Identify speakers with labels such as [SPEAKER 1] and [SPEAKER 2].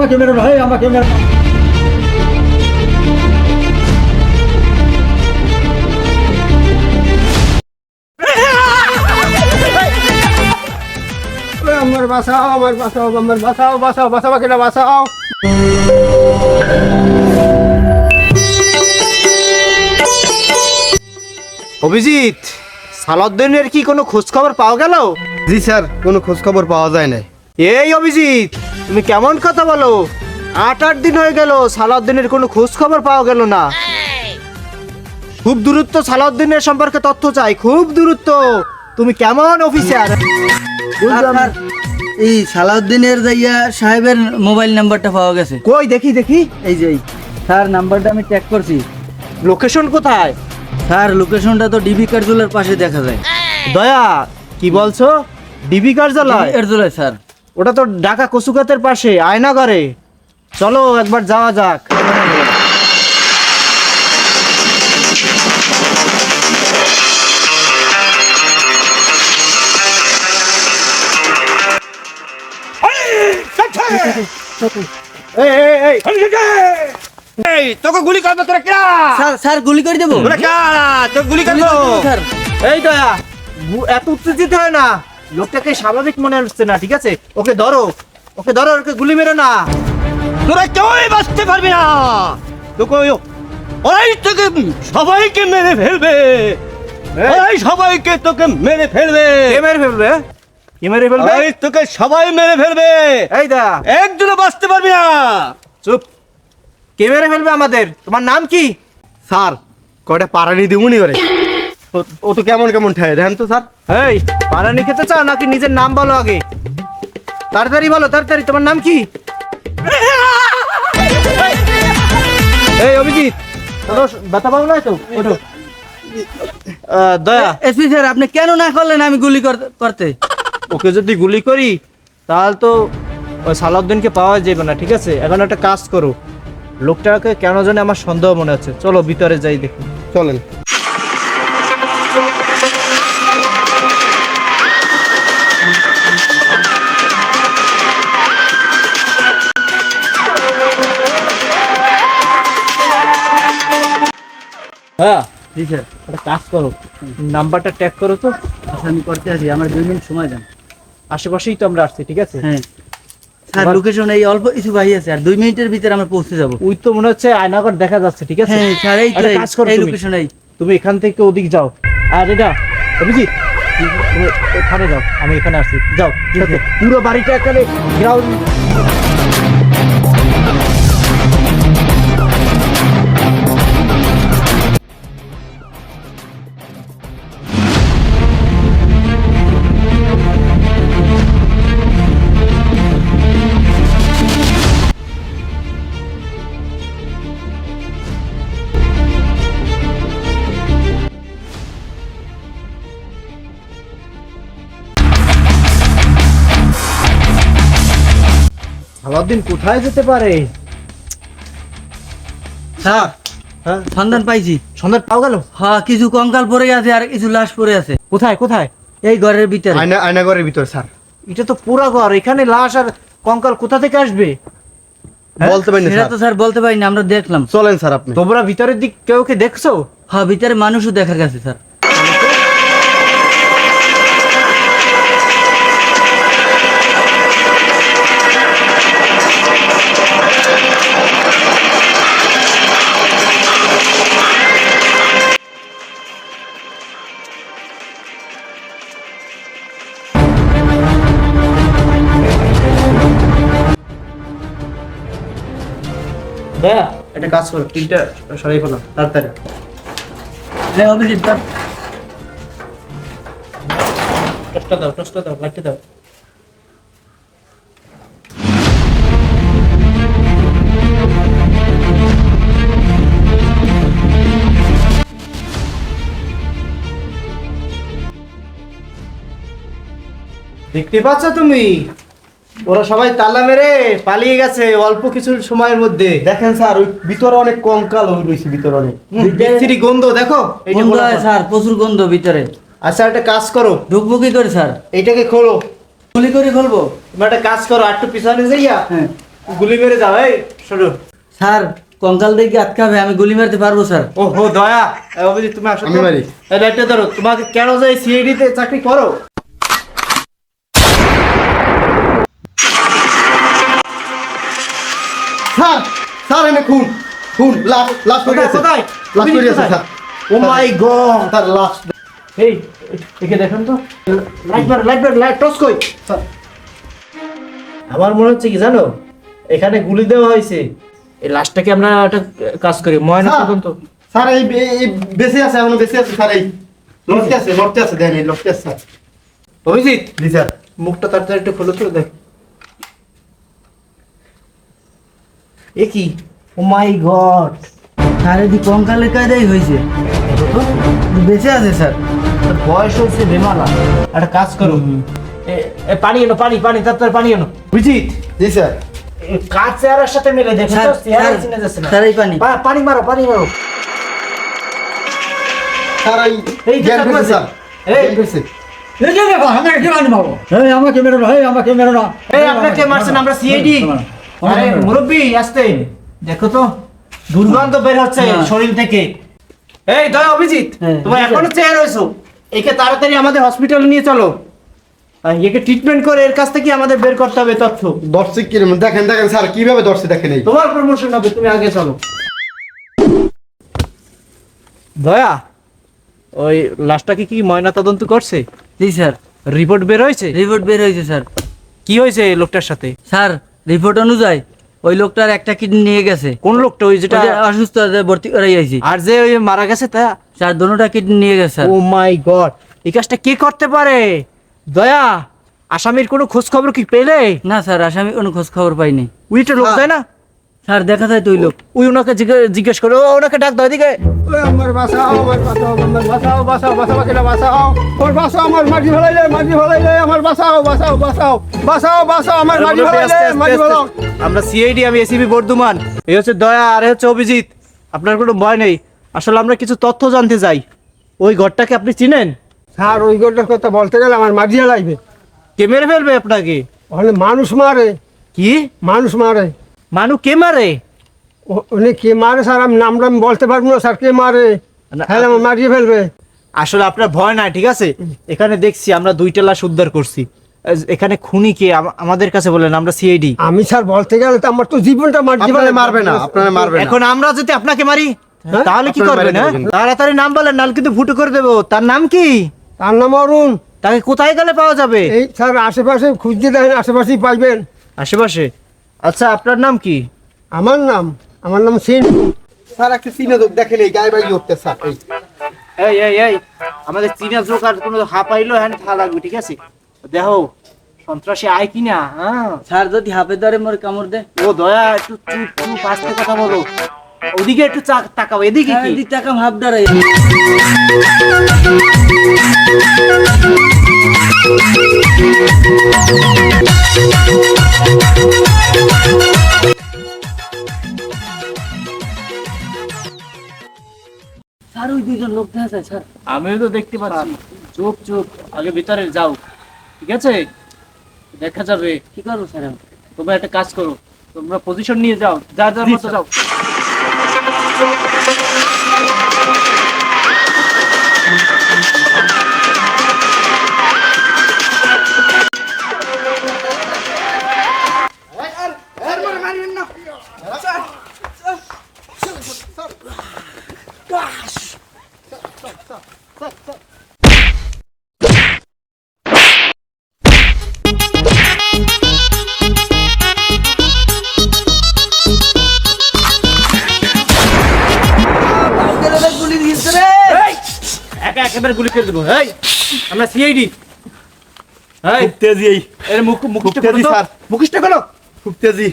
[SPEAKER 1] আমাকে মেরো না, আমাকে মেরো না। আমার বাঁচাও, আমার বাঁচাও, আমার বাঁচাও, বাঁচাও, বাঁচাও, কেনা বাঁচাও।
[SPEAKER 2] অভিজিৎ, সালাউদ্দিনের কি কোনো খোঁজ খবর পাওয়া গেল?
[SPEAKER 3] জি স্যার, কোনো খোঁজ খবর পাওয়া যায় না।
[SPEAKER 2] এই অভিজিৎ, তুমি কেমন কথা বলো? 8 দিন হয়ে গেল, সালাউদ্দিনের কোনো খোঁজ খবর পাওয়া গেল না। খুব দূরত্ব, সালাউদ্দিনের সম্পর্কে তথ্য চাই, খুব দূরত্ব। তুমি কেমন অফিসার?
[SPEAKER 4] আপনার এই সালাউদ্দিনের যাইয়া সাহেবের মোবাইল নাম্বারটা পাওয়া গেছে।
[SPEAKER 2] কই দেখি দেখি।
[SPEAKER 4] এই যে স্যার, নাম্বারটা আমি ট্র্যাক করছি।
[SPEAKER 2] লোকেশন কোথায়?
[SPEAKER 4] স্যার, লোকেশনটা তো ডিবি কার্যালয়ের পাশে দেখা যায়।
[SPEAKER 2] দয়া, কি বলছো? ডিবি কার্যালয়?
[SPEAKER 4] কার্যালয় স্যার।
[SPEAKER 2] ওটা তো ঢাকা কচুকাতের পাশে, আয়নাগরে। চলো একবার যাওয়া যাক। এই, এই, এই,
[SPEAKER 1] এই, তোকে গুলি করবে তোরা কে?
[SPEAKER 4] স্যার, স্যার গুলি করে দেবো।
[SPEAKER 1] তোরা কে? তোকে গুলি করবো।
[SPEAKER 4] স্যার,
[SPEAKER 2] এই দয়া, এত উত্তেজিত হয় না। লোকটাকে স্বাভাবিক মনে হচ্ছে না, ঠিক আছে? ওকে ধরো, ওকে ধরো, ওকে গুলি মেরো না।
[SPEAKER 1] তোরা কেউই বাঁচতে পারবি না। তোকে ওরাই তোকে সবাইকে মেরে ফেলবে। ওরাই সবাইকে তোকে মেরে ফেলবে।
[SPEAKER 2] কে মেরে ফেলবে? কে মেরে ফেলবে?
[SPEAKER 1] ওরাই তোকে সবাই মেরে ফেলবে।
[SPEAKER 2] এই দয়া,
[SPEAKER 1] একজনও বাঁচতে পারবি না।
[SPEAKER 2] চুপ। কে মেরে ফেলবে আমাদের? তোমার নাম কি?
[SPEAKER 3] স্যার, কয়টা পারানি দিবনি ওরে। ও তো কেমন কেমন ঠায় দেখেন তো স্যার।
[SPEAKER 2] এই, পারানি খেতে চাও নাকি নিজের নাম বলো আগে? তাড়াতাড়ি বলো, তাড়াতাড়ি। তোমার নাম কি? এই অভিজিৎ, ওঠো, ব্যথা পাও না তো? ওঠো। দয়া,
[SPEAKER 4] এসপি স্যার, আপনি কেন না করলেন আমি গুলি করতে?
[SPEAKER 2] ওকে যদি গুলি করি তাহলে তো ওই সালাউদ্দিনকে পাওয়া যাবে না, ঠিক আছে? এখন একটা কাজ করো, লোকটাকে কেন জানি আমার সন্দেহ মনে হচ্ছে। চলো ভিতরে যাই, দেখি।
[SPEAKER 3] চলেন।
[SPEAKER 2] হ্যাঁ,
[SPEAKER 4] জি স্যার।
[SPEAKER 2] একটা কাজ করো, নাম্বারটা ট্যাগ করো তো।
[SPEAKER 4] আচ্ছা, আমি করতে আছি, আমার 2 মিনিট সময় দেন।
[SPEAKER 2] আশেপাশেই তো আমরা আসছি, ঠিক আছে?
[SPEAKER 4] হ্যাঁ স্যার,
[SPEAKER 2] এবার-
[SPEAKER 4] লোকেশন এই অল্প কিছু ভাই আছে, আর 2 মিনিটের ভিতরে আমরা পৌঁছে যাবো।
[SPEAKER 2] ওই তো মনে হচ্ছে আয়নাঘর দেখা যাচ্ছে, ঠিক আছে?
[SPEAKER 4] হ্যাঁ স্যার, এই তো
[SPEAKER 2] একটা কাজ করো
[SPEAKER 4] এই
[SPEAKER 2] তুমি।
[SPEAKER 4] লোকেশন। এই
[SPEAKER 2] তুমি এখান থেকে ওদিক যাও, আর এটা অভিজিৎ, তুমি এখানে যাও, আমি এখানে আসছি। যাও, সাথে। পুরো বাড়িটা এখানে গ্রাউন্ড। সালাউদ্দিন কোথায় যেতে পারে?
[SPEAKER 4] স্যার,
[SPEAKER 2] হ্যাঁ,
[SPEAKER 4] সন্ধান পাইছি।
[SPEAKER 2] সন্ধান পাওয়া গেল?
[SPEAKER 4] হ্যাঁ, কিছু কঙ্কাল পড়ে আছে আর কিছু লাশ পড়ে আছে
[SPEAKER 2] কোথায় কোথায়?
[SPEAKER 4] এই ঘরের ভিতরে।
[SPEAKER 3] আয়নাগরের ভিতর স্যার।
[SPEAKER 2] এটা তো পুরা ঘর, এখানে লাশ আর কঙ্কাল কোথা থেকে আসবে?
[SPEAKER 3] বলতে পারি না
[SPEAKER 4] সেটা
[SPEAKER 3] স্যার।
[SPEAKER 4] তো স্যার বলতে পারি না, আমরা দেখলাম।
[SPEAKER 3] চলেন স্যার আপনি।
[SPEAKER 2] তোমরা ভিতরের দিক কেউ কে দেখছো?
[SPEAKER 4] হ্যাঁ, ভিতরে মানুষও দেখা গেছে স্যার।
[SPEAKER 2] হ্যাঁ, একটা কাজ করো, টিনটা সরাই ফেলো তাড়াতাড়ি।
[SPEAKER 4] হ্যাঁ অভিজিৎ স্যার।
[SPEAKER 2] টসটা দাও, টসটা দাও, লাইটটা দাও। দেখতে পাচ্ছ তুমি? ওরা সবাই তালা মেরে পালিয়ে গেছে অল্প কিছু সময়ের মধ্যে।
[SPEAKER 3] দেখেন স্যার, ওই ভিতরে অনেক কঙ্কাল রয়েছে, ভিতরে অনেক।
[SPEAKER 2] বিশ্রী গন্ধ, দেখো। এই যে
[SPEAKER 4] গন্ধ
[SPEAKER 2] খোলা
[SPEAKER 4] হয়
[SPEAKER 2] ঘর।
[SPEAKER 4] স্যার, প্রচুর গন্ধ ভিতরে।
[SPEAKER 2] আচ্ছা, একটা কাজ করো,
[SPEAKER 4] ঢুকবো কি করে স্যার?
[SPEAKER 2] এইটাকে খোলো।
[SPEAKER 4] গুলি করে খুলবো?
[SPEAKER 2] তোমরা একটা কাজ করো, একটু পিছনে যাইয়া
[SPEAKER 4] হ্যাঁ।
[SPEAKER 2] গুলি মেরে যাও, এই শোনো।
[SPEAKER 4] স্যার কঙ্কাল দেখে আটকাবে, আমি গুলি মারতে পারবো স্যার।
[SPEAKER 2] ও হো দয়া, এই অভিজিৎ তুমি আসো তো।
[SPEAKER 3] আমি মারি।
[SPEAKER 2] এই লাইটটা ধরো, তোমাকে কেন যে সিআইডি তে চাকরি করো?
[SPEAKER 3] স্যার স্যার এনে খুন খুন লাশ করে আছে
[SPEAKER 2] কোথায়?
[SPEAKER 3] লাশ করে আছে স্যার।
[SPEAKER 2] ও মাই গড।
[SPEAKER 3] স্যার লাশ
[SPEAKER 2] এই একে দেখেন তো, লাইট টর্চ কই? আমার মনে হচ্ছে কি জানো, এখানে গুলি দেওয়া হয়েছে। এই লাশটাকে আমরা একটা কাজ করি, ময়না
[SPEAKER 3] স্যার,
[SPEAKER 2] তদন্ত।
[SPEAKER 3] স্যার এই বেঁচে আছে, এখনো বেঁচে আছে স্যার। এই লড়তে আছে দেন, এই লড়তে আছে স্যার।
[SPEAKER 2] অভিজিৎ,
[SPEAKER 3] জি স্যার।
[SPEAKER 2] মুখটা তাড়াতাড়ি একটু খুলে তো দেখ। এ কি? ও মাই গড।
[SPEAKER 4] স্যার এটি কঙ্কালের কায়দাই হয়েছে, বেঁচে আছে স্যার।
[SPEAKER 2] বয়স হয়েছে বেমালা। একটা কাজ করো, পানি এনো, পানি তাড়াতাড়ি পানি এনো। অভিজিৎ,
[SPEAKER 3] জি স্যার।
[SPEAKER 2] কাজ চেহারার সাথে মিলে দেখো
[SPEAKER 4] স্যার,
[SPEAKER 2] তো, চেহারা
[SPEAKER 4] স্যার,
[SPEAKER 2] চিনা যাচ্ছে না।
[SPEAKER 4] স্যার, এই পানি।
[SPEAKER 2] পানি মারো।
[SPEAKER 3] স্যার
[SPEAKER 2] এই
[SPEAKER 3] এই
[SPEAKER 2] যে
[SPEAKER 3] জ্ঞান
[SPEAKER 2] স্যার
[SPEAKER 3] ফিরছে
[SPEAKER 2] বলছে।
[SPEAKER 3] স্যার।
[SPEAKER 2] এই,
[SPEAKER 3] জ্ঞান ফিরছে।
[SPEAKER 2] আমাকে মারছেন, আমরা সিআইডি। আরে মুরব্বি, আসতে দেখো তো, দুর্গন্ধ বের হচ্ছে
[SPEAKER 4] হ্যাঁ।
[SPEAKER 2] শরীর থেকে। এই দয়া, অভিজিৎ,
[SPEAKER 4] হ্যাঁ,
[SPEAKER 2] তোমার
[SPEAKER 4] ঠিক আছে।
[SPEAKER 2] এখনো চেয়ার রয়েছো। একে তাড়াতাড়ি আমাদের হসপিটালে নিয়ে চলো। আর একে ট্রিটমেন্ট করে এর কাছ থেকে আমাদের বের করতে হবে তথ্য।
[SPEAKER 3] দর্শক কি দেখেন স্যার কিভাবে দর্শক দেখেন। এই
[SPEAKER 2] তোমার প্রমোশন হবে, তুমি আগে চলো। দয়া, ওই লাশটাকে কি ময়না তদন্ত করছে?
[SPEAKER 4] জি স্যার,
[SPEAKER 2] রিপোর্ট বের হয়েছে?
[SPEAKER 4] রিপোর্ট বের হয়েছে স্যার।
[SPEAKER 2] কি হয়েছে এই লোকটার সাথে?
[SPEAKER 4] স্যার রিপোর্ট অনুযায়ী ওই লোকটার একটা কিডনি নিয়ে গেছে।
[SPEAKER 2] কোন লোকটা? ওই যেটা
[SPEAKER 4] ওই যে অসুস্থ আছে, ভর্তি করাই আইছি।
[SPEAKER 2] আর যে ওই মারা গেছে তা?
[SPEAKER 4] স্যার দোনোটা কিডনি নিয়ে গেছে স্যার।
[SPEAKER 2] ও মাই গড, এই কাজটা কে করতে পারে? দয়া, আসামির কোনো খোঁজ খবর কি পেলে?
[SPEAKER 4] না স্যার, আসামি কোনো খোঁজ খবর পাইনি।
[SPEAKER 2] উইটা লোক তাই না?
[SPEAKER 4] স্যার দেখা যায় তো ওই লোক।
[SPEAKER 2] ওই ওনাকে জিজ্ঞেস করো, ওনাকে ডাক দাও এদিকে।
[SPEAKER 3] আমার বাঁচাও, আমার বাঁচাও, আমার বাঁচাও, বাঁচাও, বাঁচাও, বাকিটা বাঁচাও, আমার বাঁচাও, আমার মাটি ফেলাইলে, আমার বাঁচাও, বাঁচাও, বাঁচাও, বাঁচাও, বাঁচাও, আমার মাটি ফেলাইলে, মাটি ফেলাও।
[SPEAKER 2] আমরা সিআইডি, আমি এসিবি বর্ধমান। এই হচ্ছে দয়া, আর হচ্ছে অভিজিৎ। আপনার কোনো ভয় নেই। আসলে আমরা কিছু তথ্য জানতে চাই। ওই ঘরটাকে আপনি চিনেন?
[SPEAKER 5] স্যার ওই গোটার কথা বলতে গেলে আমার মারিয়া লাগবে।
[SPEAKER 2] কে মেরে ফেলবে আপনাকে?
[SPEAKER 5] ওখানে মানুষ মারে,
[SPEAKER 2] কি
[SPEAKER 5] মানুষ মারে।
[SPEAKER 2] মানু কে মারে?
[SPEAKER 5] উনি কে মারে স্যার, আমি নামটা আমি বলতে পারবো না স্যার, কে মারে।
[SPEAKER 2] না,
[SPEAKER 5] তাহলে আমার মারিয়ে ফেলবে।
[SPEAKER 2] আসলে আপনার ভয় নাই, ঠিক আছে? এখানে দেখছি আমরা 2টা লাশ উদ্ধার করছি। এখানে খুনি কে আমাদের কাছে বলেন, আমরা সিআইডি।
[SPEAKER 5] আমি স্যার বলতে গেলে তো আমার তো জীবনটা
[SPEAKER 3] আপনারা মারবে না, আপনারা মারবে না।
[SPEAKER 2] এখন আমরা যদি আপনাকে মারি তাহলে কি
[SPEAKER 3] আপনারা
[SPEAKER 2] করবেন?
[SPEAKER 3] মেরে
[SPEAKER 2] হ্যাঁ?
[SPEAKER 3] দেবেন।
[SPEAKER 2] তাড়াতাড়ি নাম বলেন, নাল কিন্তু ফুটো করে দেবো। তার নাম কি?
[SPEAKER 5] তার নাম অরুণ।
[SPEAKER 2] তাকে কোথায় গেলে পাওয়া যাবে?
[SPEAKER 5] এই স্যার আশেপাশে খুঁজতে দেখেন, আশেপাশেই পাইবেন।
[SPEAKER 2] আশেপাশে? আচ্ছা, আপনার নাম কি?
[SPEAKER 5] আমার নাম সিন।
[SPEAKER 3] স্যার একটা চিনে দেখেন, এই গায়ে বাড়ি উঠতে স্যার।
[SPEAKER 2] এই আমাদের চীনা লোক আর কোনো হাঁপাইলো হ্যাঁ থা লাগবে, ঠিক আছে? দেখো সন্ত্রাসী আয় কিনা। হ্যাঁ,
[SPEAKER 4] স্যার যদি হাফে ধরে মোর কামড় দে।
[SPEAKER 2] ও দয়া, একটু চুপ আস্তে কথা বলো। ওদিকে একটু তাকাও, এদিকে
[SPEAKER 4] স্যার
[SPEAKER 2] কি?
[SPEAKER 4] এদিক টাকা হাফ ধরে। স্যার ওই দুইজন লোক দেখা যায় স্যার।
[SPEAKER 2] আমিও তো দেখতে পাচ্ছি। চুপ আগে ভিতরে যাও, ঠিক আছে? দেখা যাবে।
[SPEAKER 4] কি করবো স্যার আমি?
[SPEAKER 2] তোমরা একটা কাজ করো, তোমরা পজিশন নিয়ে যাও, যার মতো যাও।
[SPEAKER 4] গুলি দিচ্ছে রে।
[SPEAKER 2] একেবারে গুলি করে দেবো। এই, আমরা সিআইডি। এই
[SPEAKER 3] খুব তেজি, এই
[SPEAKER 2] এর মুখটা
[SPEAKER 3] খুব তেজি
[SPEAKER 2] খোলো তো।
[SPEAKER 3] স্যার।
[SPEAKER 2] মুখটা খোলো।
[SPEAKER 3] খুব তেজি।